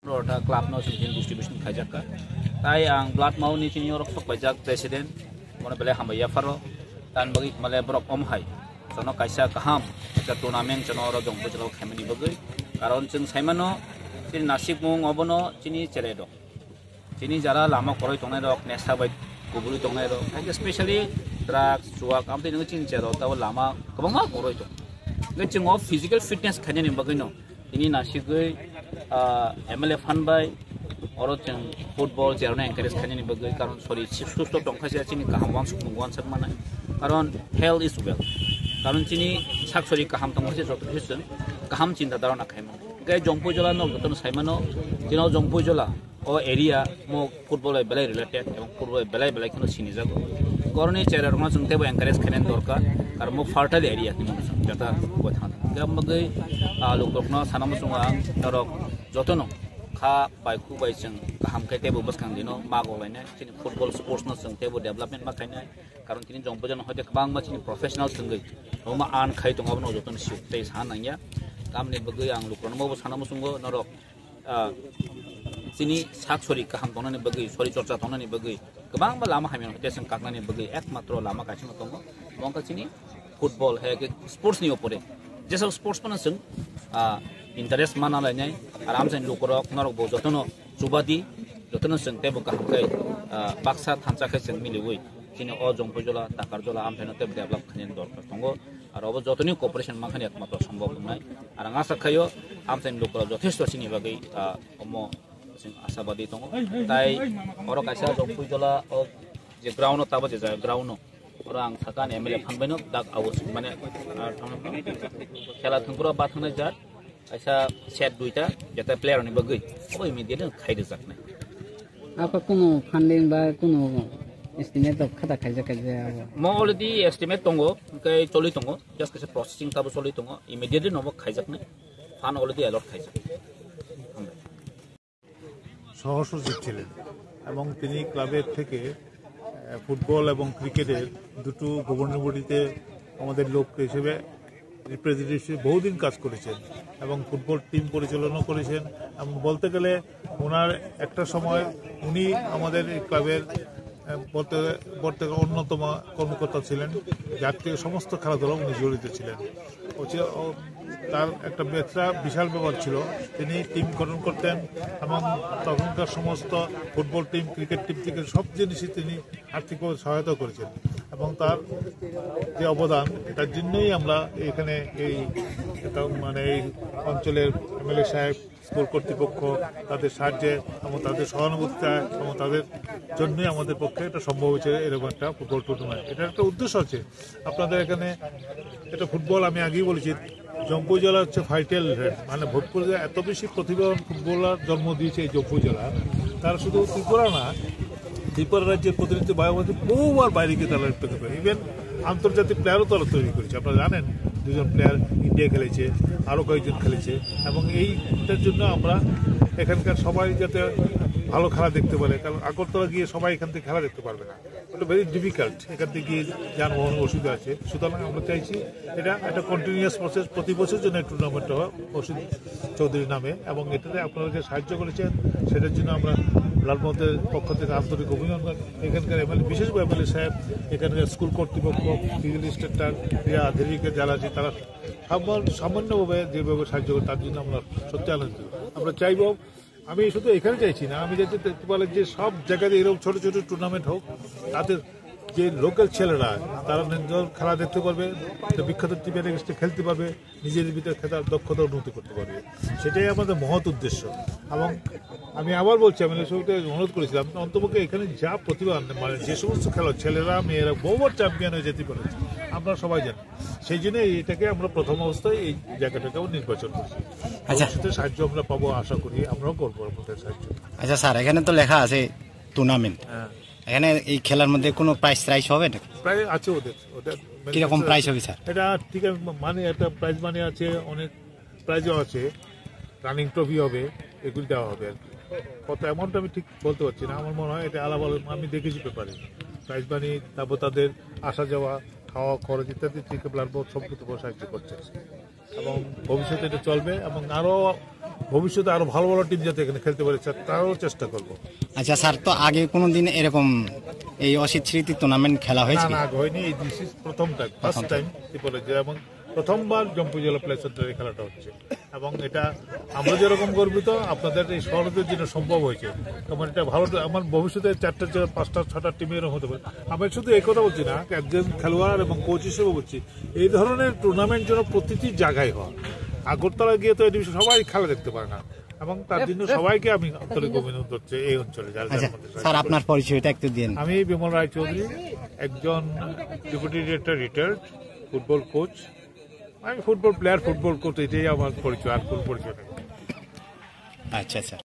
Rota club no sin distribution kajaka. Tai ang blood mau ni sini orang tok pajak presiden. Mana bela hamba ya faro dan bagi male brok om hai. Sono kaisa kaham ke turnamen sono ro jong bujro khamini bagai. Karon chung saimano sini nasib mung obono sini ceredo. Sini jara lama koroi tongai rok nesa bai kubuli tongai rok. Especially drugs, suak am tin ngin cero taw lama kabanga koroi to. Ngin of physical fitness khanya ni bagai no. Ini nasib gai MLA fund by or football jarna encourage khani ni bagai karon sorry susto tongkha sia chini kaham wang sukung wan sak mana karon health is well karon chini sak sorry kaham tong se jot hisun kaham chinta daron akhai man gai jongpu jola no goton saimano chino jongpu jola o area mo football e belai related ebong football e belai kono sini jago koroni chera roma chungte bo encourage khenen dorkar karon mo fertile area ni jata kotha gam bagai lokokno sanam sunga norok jotono kha baiku bai chung kaham kai tebo baskang dino mago laina chini football sports no chung tebo development ma kaina karon tini jong bojan hote kabang ma chini professional sungai roma an khai tong abno joton siu tei sanangya kamni bagai ang lukron mo sanam sungo norok chini saksori kaham tonani bagai sori chorcha tonani bagai kabang ba lama hamin hote sing kaknani bagai ekmatro lama kachino tongo mongka chini football hai ke sports ni opore jesa sports pana sung interest mana lainnya aram sen lukorok norok bo jotono subadi jotono seng tebo kaham kai baksa thancha khai seng miliwui chini o jong pojola takar jola am thena teb develop khane dorkar tongo ar obo jotoni cooperation makhani ekmatro সম্ভব নাই আর আশা খাইও am sen lukorok যথেষ্ট chini bagai omo sing asabadi tongo tai orok kaisa jong pojola o je ground no tabo je ground no orang sakan MLA phanbaino dak awus mane khela thungpura bathana jat aisa set duita jata player ni bagai oi immediately khaide jakna apa kono funding ba kono estimate of khata khaija mo already estimate tongo kai choli tongo just kase processing tabo choli tongo immediately no khaijakna fan already allot khaijak সহসচিব ছিলেন এবং তিনি ক্লাবের থেকে football এবং ক্রিকেটের দুটো governing বডিতে আমাদের লোক হিসেবে রিপ্রেজেন্টেটিভ বহুদিন কাজ করেছেন এবং ফুটবল টিম পরিচালনা করেছেন এবং বলতে গেলে ওনার একটা সময় উনি আমাদের ক্লাবের বলতে অন্যতম কর্মকর্তা ছিলেন যার থেকে সমস্ত খেলাধুলা উনি জড়িত ছিলেন তার একটা বিশাল ব্যাপার ছিল তিনি টিম গঠন করতেন এবং তখনকার সমস্ত ফুটবল টিম ক্রিকেট টিম থেকে সব জিনিসই তিনি আর্থিকভাবে সহায়তা করেছেন এবং তার যে অবদান তার জন্যই আমরা এখানে এই অঞ্চলের MLA সাহেব স্কুল কর্তৃপক্ষ তাদের সাহায্যে এবং তাদের সহানুভূতিতা এবং তাদের জন্যই আমাদের পক্ষে এটা সম্ভব হয়েছে এরকম একটা ফুটবল টুর্নামেন্ট। এটার একটা উদ্দেশ্য আছে আপনাদের এখানে এটা ফুটবল আমি আগেই বলেছি জম্পুই জেলা হচ্ছে ভাইটাল হেড মানে ভোটপুর জেলা এত বেশি প্রতিভাবান ফুটবলার জন্ম দিয়েছে এই জম্পুই জেলা তারা শুধু ত্রিপুরা না ত্রিপুরা রাজ্যের প্রতিনিধি বায়ুমতি বহুবার বাইরে গিয়ে তারা পেতে পারে ইভেন আন্তর্জাতিক প্লেয়ারও তারা তৈরি করেছে আপনারা জানেন দুজন প্লেয়ার ইন্ডিয়া খেলেছে আরও কয়েকজন খেলেছে এবং এইটার জন্য আমরা এখানকার সবাই যাতে ভালো খেলা দেখতে পারে কারণ আগরতলা গিয়ে সবাই এখান থেকে খেলা দেখতে পারবে না ওটা ভেরি ডিফিকাল্ট এখান থেকে গিয়ে যানবাহন অসুবিধা আছে সুতরাং আমরা চাইছি এটা একটা কন্টিনিউয়াস প্রসেস প্রতি বছর জন্য এই টুর্নামেন্টটা হয় অসিত চৌধুরীর নামে এবং এটাতে আপনাদেরকে সাহায্য করেছেন সেটার জন্য আমরা লালমোহনের পক্ষ থেকে আন্তরিক অভিনন্দন এখানকার MLA বিশেষ MLA সাহেব এখানকার স্কুল কর্তৃপক্ষ ফিজিক্যাল ইনস্ট্রাক্টর ক্রীড়া আধিকারিকের যারা আছে তারা সামান্যভাবে যেভাবে সাহায্য করে তার জন্য আমরা সত্যি আনন্দিত আমরা চাইব আমি শুধু এখানে চাইছি না আমি যাতে ত্রিপুরার যে সব জায়গাতে এরকম ছোটো ছোটো টুর্নামেন্ট হোক তাদের যে লোকাল ছেলেরা তারা নিজের খেলা দেখতে পারবে বিখ্যাত টিমের এগেন্সটে খেলতে পারবে নিজেদের ভিতরে খেলার দক্ষতা উন্নতি করতে পারবে সেটাই আমাদের মহৎ উদ্দেশ্য এবং আমি আবার বলছি আমি সবাইকে অনুরোধ করেছিলাম অন্তপক্ষে এখানে যা প্রতিভা মানে যে সমস্ত খেলা ছেলেরা মেয়েরা বহুবার চ্যাম্পিয়ন হয়ে যেতে পারেছে আমরা সবাই জানি সেই জন্য এটাকে আমরা প্রথম অবস্থায় এই জায়গাটাকে নির্বাচন করছি সাহায্য আমরা পাবো আশা করি আমরাও করবো আমাদের সাহায্য। আচ্ছা স্যার এখানে তো লেখা আছে টুর্নামেন্ট এখানে এই খেলার মধ্যে কোনো প্রাইস হবে না প্রায় আছে ওদের কিরকম প্রাইস হবে স্যার এটা ঠিক আছে মানে একটা প্রাইজ মানি আছে অনেক প্রাইজও আছে রানিং ট্রফি হবে এগুলি দেওয়া হবে আর কত অ্যামাউন্ট আমি ঠিক বলতে পারছি না আমার মনে হয় এটা আলাদা আমি দেখেছি পেপারে প্রাইজ মানি তারপর তাদের আসা যাওয়া খাওয়া খরচ ইত্যাদি থেকে ব্লাড বোর্ড সব কিছু সাহায্য করছে এবং ভবিষ্যতে এটা চলবে এবং আরও ভবিষ্যতে আরো ভালো ভালো টিম যাতে এখানে খেলতে পারে তারও চেষ্টা করবো। আচ্ছা স্যার, তো আগে কোনোদিন এরকম এই অসিত স্মৃতি টুর্নামেন্ট খেলা হয়েছে না হয়নি, এই দিস ইজ প্রথম টাইম, ফার্স্ট টাইম ত্রিপুরা যে, এবং প্রথমবার জম্পু জেলা প্লে সেন্টারে খেলাটা হচ্ছে, এবং এটা আমরা যেরকম গর্বিত আপনাদের এই সহযোগিতার জন্য সম্ভব হয়েছে। তোমার এটা ভালো, আমার ভবিষ্যতে 4টা 5টা 6টা টিমে এরকম হতে পারে। আমি শুধু এই কথা বলছি না, একজন খেলোয়াড় এবং কোচ হিসেবে বলছি, এই ধরনের টুর্নামেন্ট যেন প্রতিটি জায়গায় হয়। আগরতলা গিয়ে তো এই বিষয়ে সবাই খেলা দেখতে পারে না, এবং তার জন্য সবাইকে আমি আন্তরিক অভিনন্দন করছি এই অঞ্চলে যারা আচ্ছা যারা আমাদের স্যার, আপনার পরিচয়টা একটু দিন। আমি বিমল রায় চৌধুরী, একজন deputy director, retired football coach. আমি ফুটবল প্লেয়ার, ফুটবল কোচ, এটাই আমার পরিচয়, আর কোনো পরিচয় নেই। আচ্ছা স্যার।